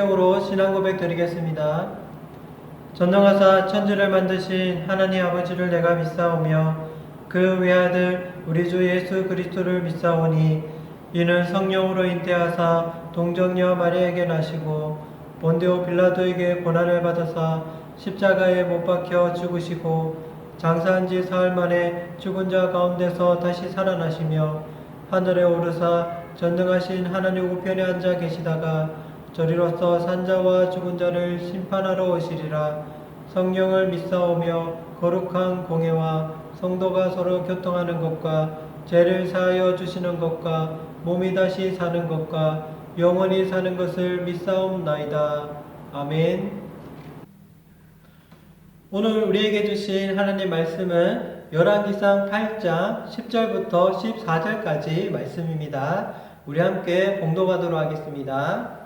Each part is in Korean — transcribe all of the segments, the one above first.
성경으로 신앙 고백 드리겠습니다. 전능하사 천지를 만드신 하나님 아버지를 내가 믿사오며 그 외아들 우리 주 예수 그리스도를 믿사오니 이는 성령으로 잉태하사 동정녀 마리아에게 나시고 본디오 빌라도에게 고난을 받으사 십자가에 못 박혀 죽으시고 장사한 지 사흘 만에 죽은 자 가운데서 다시 살아나시며 하늘에 오르사 전능하신 하나님 우편에 앉아 계시다가 저리로서 산자와 죽은 자를 심판하러 오시리라. 성령을 믿사오며 거룩한 공예와 성도가 서로 교통하는 것과 죄를 사하여 주시는 것과 몸이 다시 사는 것과 영원히 사는 것을 믿사옵나이다. 아멘. 오늘 우리에게 주신 하나님 말씀은 열왕기상 8장 10절부터 14절까지 말씀입니다. 우리 함께 봉독하도록 하겠습니다.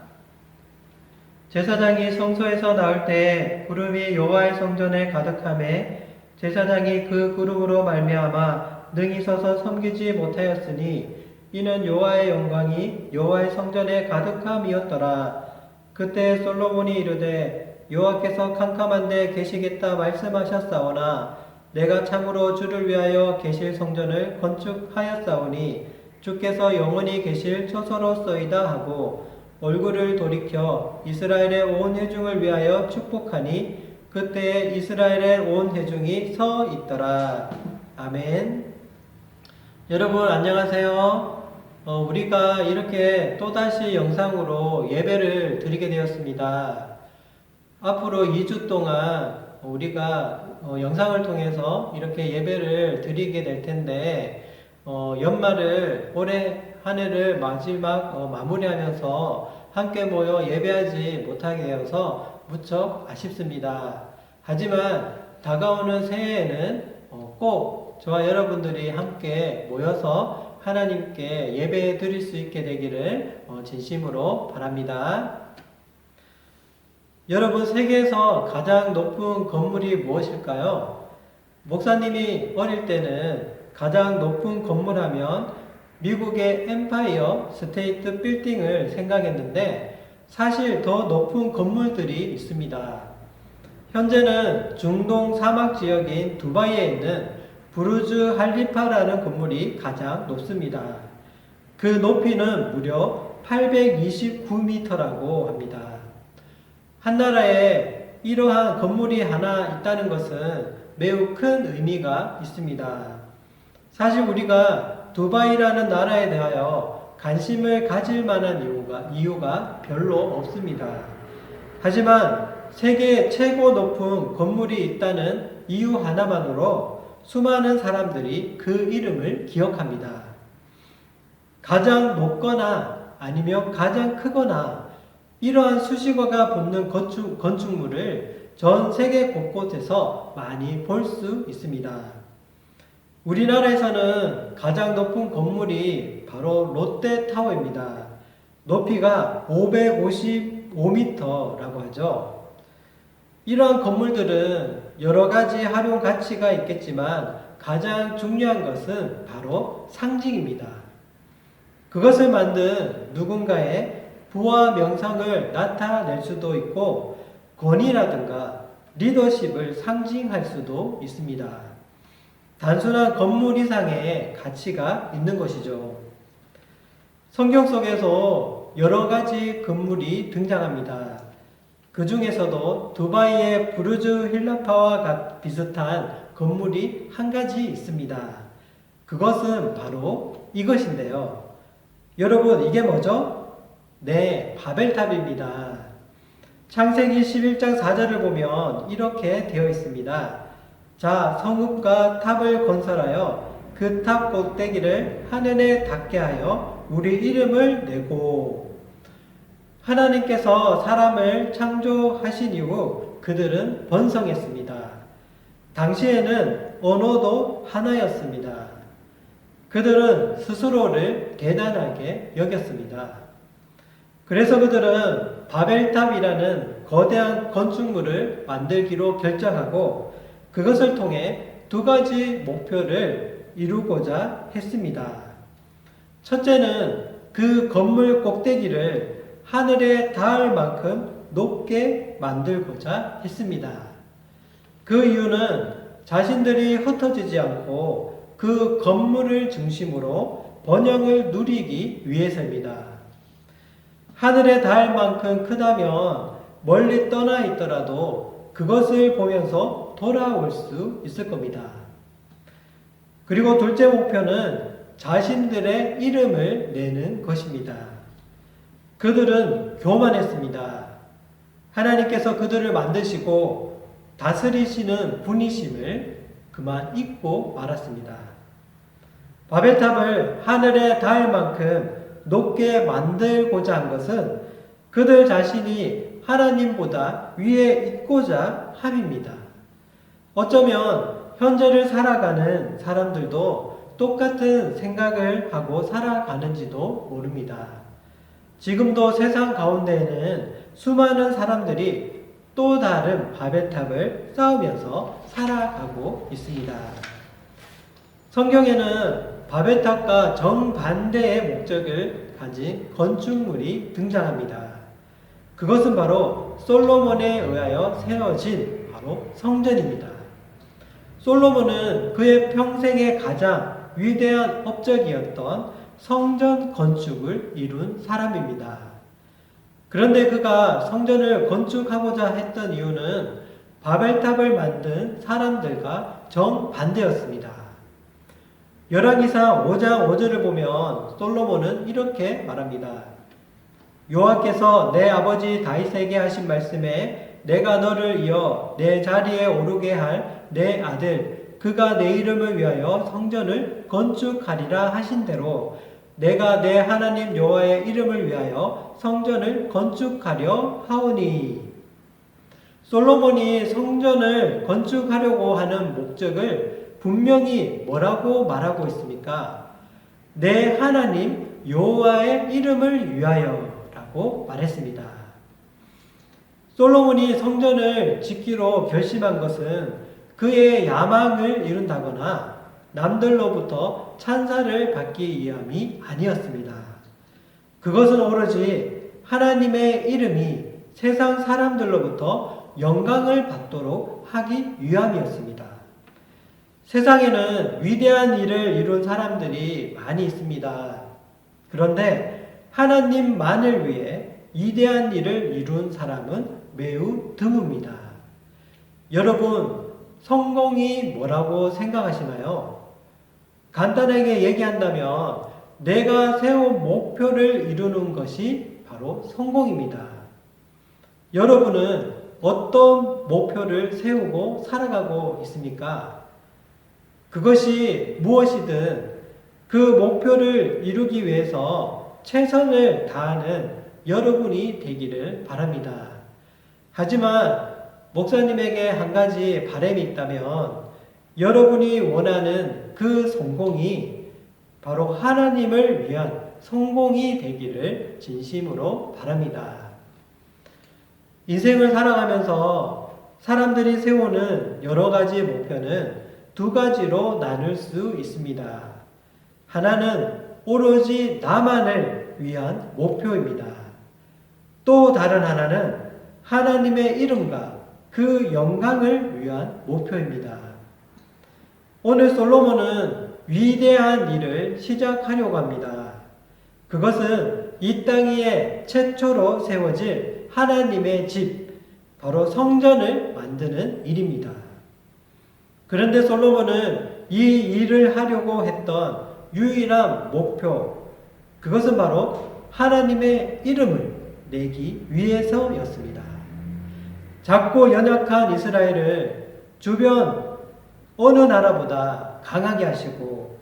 제사장이 성소에서 나올 때 구름이 여호와의 성전에 가득하매 제사장이 그 구름으로 말미암아 능히 서서 섬기지 못하였으니 이는 여호와의 영광이 여호와의 성전에 가득함이었더라. 그때 솔로몬이 이르되 여호와께서 캄캄한 데 계시겠다 말씀하셨사오나 내가 참으로 주를 위하여 계실 성전을 건축하였사오니 주께서 영원히 계실 처소로서이다 하고 얼굴을 돌이켜 이스라엘의 온 회중을 위하여 축복하니 그때에 이스라엘의 온 회중이 서 있더라. 아멘. 여러분 안녕하세요. 우리가 이렇게 또다시 영상으로 예배를 드리게 되었습니다. 앞으로 2주 동안 우리가 영상을 통해서 이렇게 예배를 드리게 될 텐데 연말을 올해 한 해를 마지막 마무리하면서 함께 모여 예배하지 못하게 되어서 무척 아쉽습니다. 하지만 다가오는 새해에는 꼭 저와 여러분들이 함께 모여서 하나님께 예배 드릴 수 있게 되기를 진심으로 바랍니다. 여러분, 세계에서 가장 높은 건물이 무엇일까요? 목사님이 어릴 때는 가장 높은 건물 하면 미국의 엠파이어 스테이트 빌딩을 생각했는데 사실 더 높은 건물들이 있습니다. 현재는 중동 사막 지역인 두바이에 있는 부르즈 할리파라는 건물이 가장 높습니다. 그 높이는 무려 829m라고 합니다. 한 나라에 이러한 건물이 하나 있다는 것은 매우 큰 의미가 있습니다. 사실 우리가 두바이라는 나라에 대하여 관심을 가질 만한 이유가 별로 없습니다. 하지만 세계 최고 높은 건물이 있다는 이유 하나만으로 수많은 사람들이 그 이름을 기억합니다. 가장 높거나 아니면 가장 크거나 이러한 수식어가 붙는 건축물을 전 세계 곳곳에서 많이 볼 수 있습니다. 우리나라에서는 가장 높은 건물이 바로 롯데타워입니다. 높이가 555m라고 하죠. 이러한 건물들은 여러 가지 활용 가치가 있겠지만 가장 중요한 것은 바로 상징입니다. 그것을 만든 누군가의 부와 명성을 나타낼 수도 있고 권위라든가 리더십을 상징할 수도 있습니다. 단순한 건물 이상의 가치가 있는 것이죠. 성경 속에서 여러 가지 건물이 등장합니다. 그 중에서도 두바이의 부르즈 힐라파와 비슷한 건물이 한 가지 있습니다. 그것은 바로 이것인데요. 여러분, 이게 뭐죠? 네, 바벨탑입니다. 창세기 11장 4절을 보면 이렇게 되어 있습니다. 자, 성읍과 탑을 건설하여 그 탑 꼭대기를 하늘에 닿게 하여 우리 이름을 내고. 하나님께서 사람을 창조하신 이후 그들은 번성했습니다. 당시에는 언어도 하나였습니다. 그들은 스스로를 대단하게 여겼습니다. 그래서 그들은 바벨탑이라는 거대한 건축물을 만들기로 결정하고 그것을 통해 두 가지 목표를 이루고자 했습니다. 첫째는 그 건물 꼭대기를 하늘에 닿을 만큼 높게 만들고자 했습니다. 그 이유는 자신들이 흩어지지 않고 그 건물을 중심으로 번영을 누리기 위해서입니다. 하늘에 닿을 만큼 크다면 멀리 떠나 있더라도 그것을 보면서 돌아올 수 있을 겁니다. 그리고 둘째 목표는 자신들의 이름을 내는 것입니다. 그들은 교만했습니다. 하나님께서 그들을 만드시고 다스리시는 분이심을 그만 잊고 말았습니다. 바벨탑을 하늘에 닿을 만큼 높게 만들고자 한 것은 그들 자신이 하나님보다 위에 있고자 함입니다. 어쩌면 현재를 살아가는 사람들도 똑같은 생각을 하고 살아가는지도 모릅니다. 지금도 세상 가운데에는 수많은 사람들이 또 다른 바벨탑을 쌓으면서 살아가고 있습니다. 성경에는 바벨탑과 정반대의 목적을 가진 건축물이 등장합니다. 그것은 바로 솔로몬에 의하여 세워진 바로 성전입니다. 솔로몬은 그의 평생의 가장 위대한 업적이었던 성전 건축을 이룬 사람입니다. 그런데 그가 성전을 건축하고자 했던 이유는 바벨탑을 만든 사람들과 정반대였습니다. 열왕기상 5장 5절을 보면 솔로몬은 이렇게 말합니다. 여호와께서 내 아버지 다윗에게 하신 말씀에 내가 너를 이어 내 자리에 오르게 할 내 아들 그가 내 이름을 위하여 성전을 건축하리라 하신 대로 내가 내 하나님 여호와의 이름을 위하여 성전을 건축하려 하오니. 솔로몬이 성전을 건축하려고 하는 목적을 분명히 뭐라고 말하고 있습니까? 내 하나님 여호와의 이름을 위하여 라고 말했습니다. 솔로몬이 성전을 짓기로 결심한 것은 그의 야망을 이룬다거나 남들로부터 찬사를 받기 위함이 아니었습니다. 그것은 오로지 하나님의 이름이 세상 사람들로부터 영광을 받도록 하기 위함이었습니다. 세상에는 위대한 일을 이룬 사람들이 많이 있습니다. 그런데 하나님만을 위해 위대한 일을 이룬 사람은 매우 드뭅니다. 여러분, 성공이 뭐라고 생각하시나요? 간단하게 얘기한다면 내가 세운 목표를 이루는 것이 바로 성공입니다. 여러분은 어떤 목표를 세우고 살아가고 있습니까? 그것이 무엇이든 그 목표를 이루기 위해서 최선을 다하는 여러분이 되기를 바랍니다. 하지만 목사님에게 한 가지 바람이 있다면 여러분이 원하는 그 성공이 바로 하나님을 위한 성공이 되기를 진심으로 바랍니다. 인생을 살아가면서 사람들이 세우는 여러 가지 목표는 두 가지로 나눌 수 있습니다. 하나는 오로지 나만을 위한 목표입니다. 또 다른 하나는 하나님의 이름과 그 영광을 위한 목표입니다. 오늘 솔로몬은 위대한 일을 시작하려고 합니다. 그것은 이 땅 위에 최초로 세워질 하나님의 집, 바로 성전을 만드는 일입니다. 그런데 솔로몬은 이 일을 하려고 했던 유일한 목표, 그것은 바로 하나님의 이름을 내기 위해서였습니다. 작고 연약한 이스라엘을 주변 어느 나라보다 강하게 하시고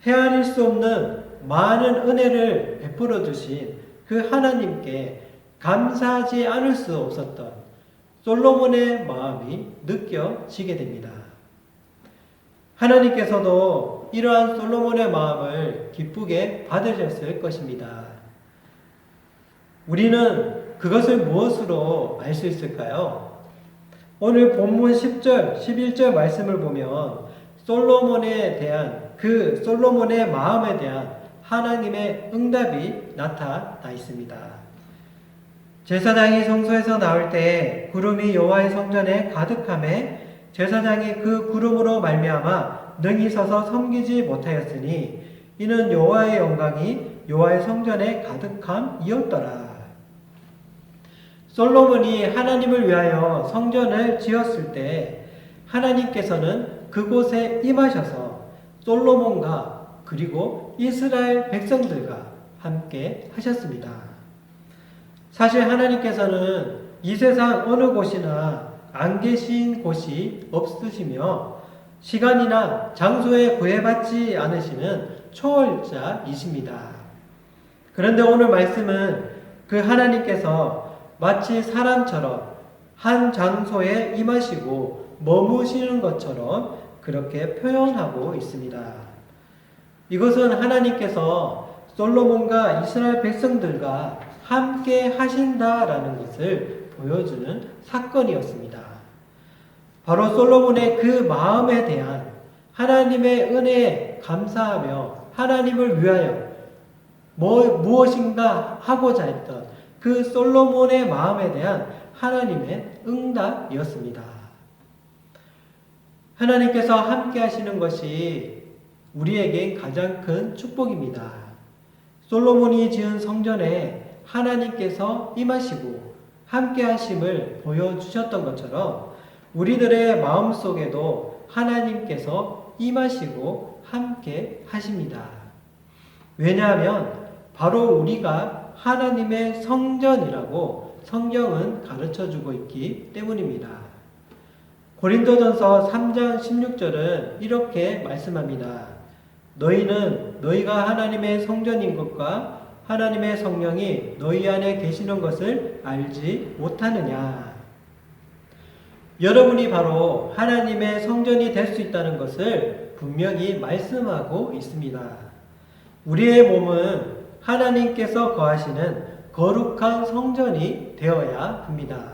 헤아릴 수 없는 많은 은혜를 베풀어 주신 그 하나님께 감사하지 않을 수 없었던 솔로몬의 마음이 느껴지게 됩니다. 하나님께서도 이러한 솔로몬의 마음을 기쁘게 받으셨을 것입니다. 우리는 그것을 무엇으로 알 수 있을까요? 오늘 본문 10절, 11절 말씀을 보면 솔로몬에 대한 그 솔로몬의 마음에 대한 하나님의 응답이 나타나 있습니다. 제사장이 성소에서 나올 때 구름이 여호와의 성전에 가득함에 제사장이 그 구름으로 말미암아 능히 서서 섬기지 못하였으니 이는 여호와의 영광이 여호와의 성전에 가득함이었더라. 솔로몬이 하나님을 위하여 성전을 지었을 때 하나님께서는 그곳에 임하셔서 솔로몬과 그리고 이스라엘 백성들과 함께 하셨습니다. 사실 하나님께서는 이 세상 어느 곳이나 안 계신 곳이 없으시며 시간이나 장소에 구애받지 않으시는 초월자이십니다. 그런데 오늘 말씀은 그 하나님께서 마치 사람처럼 한 장소에 임하시고 머무시는 것처럼 그렇게 표현하고 있습니다. 이것은 하나님께서 솔로몬과 이스라엘 백성들과 함께 하신다라는 것을 보여주는 사건이었습니다. 바로 솔로몬의 그 마음에 대한 하나님의 은혜에 감사하며 하나님을 위하여 무엇인가 하고자 했던 그 솔로몬의 마음에 대한 하나님의 응답이었습니다. 하나님께서 함께 하시는 것이 우리에게 가장 큰 축복입니다. 솔로몬이 지은 성전에 하나님께서 임하시고 함께 하심을 보여주셨던 것처럼 우리들의 마음속에도 하나님께서 임하시고 함께 하십니다. 왜냐하면 바로 우리가 하나님의 성전이라고 성경은 가르쳐주고 있기 때문입니다. 고린도전서 3장 16절은 이렇게 말씀합니다. 너희는 너희가 하나님의 성전인 것과 하나님의 성령이 너희 안에 계시는 것을 알지 못하느냐. 여러분이 바로 하나님의 성전이 될 수 있다는 것을 분명히 말씀하고 있습니다. 우리의 몸은 하나님께서 거하시는 거룩한 성전이 되어야 합니다.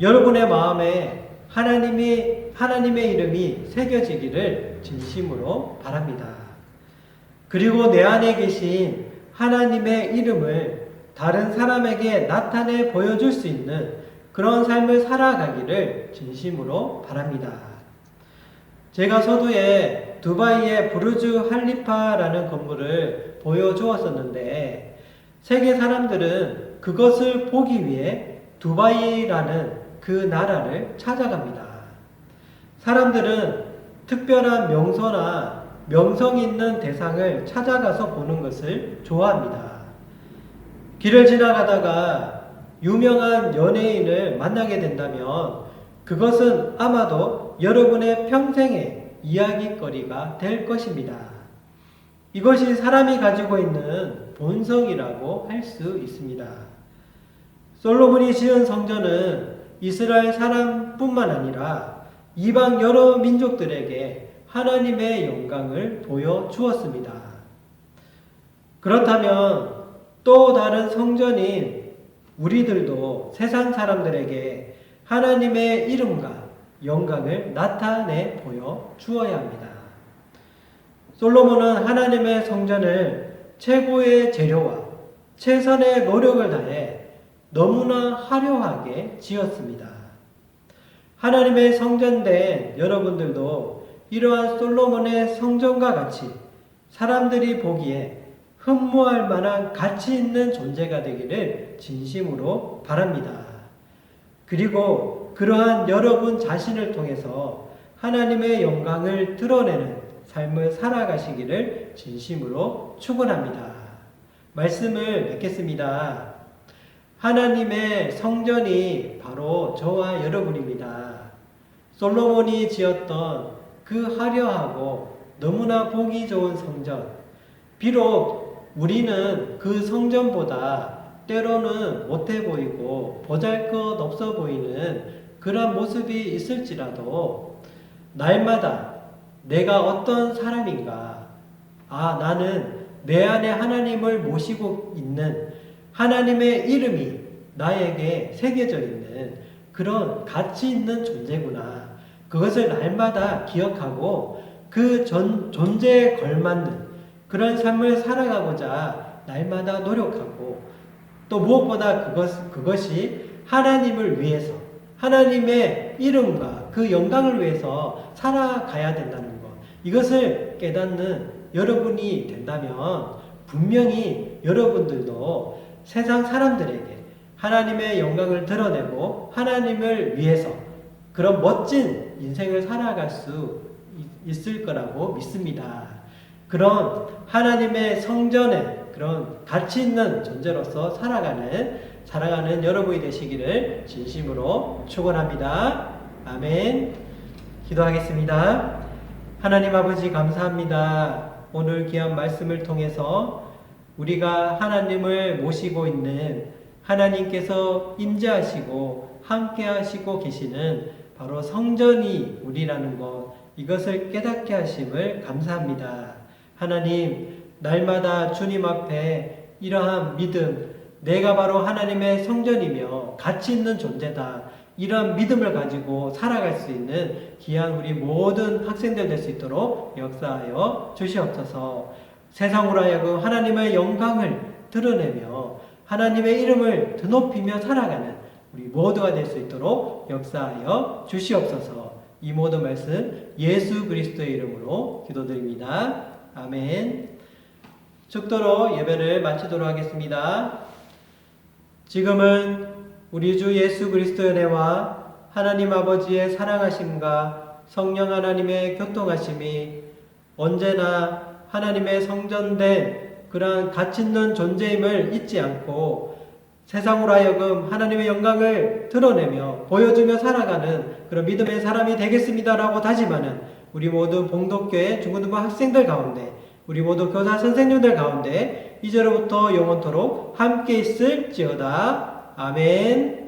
여러분의 마음에 하나님의 이름이 새겨지기를 진심으로 바랍니다. 그리고 내 안에 계신 하나님의 이름을 다른 사람에게 나타내 보여줄 수 있는 그런 삶을 살아가기를 진심으로 바랍니다. 제가 서두에 두바이의 부르즈 할리파라는 건물을 보여주었었는데 세계 사람들은 그것을 보기 위해 두바이라는 그 나라를 찾아갑니다. 사람들은 특별한 명소나 명성 있는 대상을 찾아가서 보는 것을 좋아합니다. 길을 지나가다가 유명한 연예인을 만나게 된다면 그것은 아마도 여러분의 평생의 이야기거리가 될 것입니다. 이것이 사람이 가지고 있는 본성이라고 할 수 있습니다. 솔로몬이 지은 성전은 이스라엘 사람뿐만 아니라 이방 여러 민족들에게 하나님의 영광을 보여주었습니다. 그렇다면 또 다른 성전인 우리들도 세상 사람들에게 하나님의 이름과 영광을 나타내 보여주어야 합니다. 솔로몬은 하나님의 성전을 최고의 재료와 최선의 노력을 다해 너무나 화려하게 지었습니다. 하나님의 성전된 여러분들도 이러한 솔로몬의 성전과 같이 사람들이 보기에 흠모할 만한 가치 있는 존재가 되기를 진심으로 바랍니다. 그리고 그러한 여러분 자신을 통해서 하나님의 영광을 드러내는 삶을 살아가시기를 진심으로 축원합니다. 말씀을 맺겠습니다. 하나님의 성전이 바로 저와 여러분입니다. 솔로몬이 지었던 그 화려하고 너무나 보기 좋은 성전, 비록 우리는 그 성전보다 때로는 못해 보이고 보잘것없어 보이는 그런 모습이 있을지라도 날마다 내가 어떤 사람인가, 나는 내 안에 하나님을 모시고 있는 하나님의 이름이 나에게 새겨져 있는 그런 가치 있는 존재구나. 그것을 날마다 기억하고 그 존재에 걸맞는 그런 삶을 살아가고자 날마다 노력하고 또 무엇보다 그것이 하나님을 위해서, 하나님의 이름과 그 영광을 위해서 살아가야 된다는 것. 이것을 깨닫는 여러분이 된다면 분명히 여러분들도 세상 사람들에게 하나님의 영광을 드러내고 하나님을 위해서 그런 멋진 인생을 살아갈 수 있을 거라고 믿습니다. 그런 하나님의 성전에 그런 가치 있는 존재로서 살아가는 여러분이 되시기를 진심으로 축원합니다. 아멘. 기도하겠습니다. 하나님 아버지 감사합니다. 오늘 귀한 말씀을 통해서 우리가 하나님을 모시고 있는 하나님께서 임재하시고 함께하시고 계시는 바로 성전이 우리라는 것, 이것을 깨닫게 하심을 감사합니다. 하나님, 날마다 주님 앞에 이러한 믿음, 내가 바로 하나님의 성전이며 가치 있는 존재다, 이러한 믿음을 가지고 살아갈 수 있는 귀한 우리 모든 학생들 될 수 있도록 역사하여 주시옵소서. 세상으로 하여금 하나님의 영광을 드러내며 하나님의 이름을 드높이며 살아가는 우리 모두가 될 수 있도록 역사하여 주시옵소서. 이 모든 말씀 예수 그리스도의 이름으로 기도드립니다. 아멘. 축도로 예배를 마치도록 하겠습니다. 지금은 우리 주 예수 그리스도의 은혜와 하나님 아버지의 사랑하심과 성령 하나님의 교통하심이 언제나 하나님의 성전된 그러한 가치 있는 존재임을 잊지 않고 세상으로 하여금 하나님의 영광을 드러내며 보여주며 살아가는 그런 믿음의 사람이 되겠습니다라고 다짐하는 우리 모두 봉독교회 중고등부 학생들 가운데, 우리 모두 교사 선생님들 가운데 이제로부터 영원토록 함께 있을지어다. 아멘.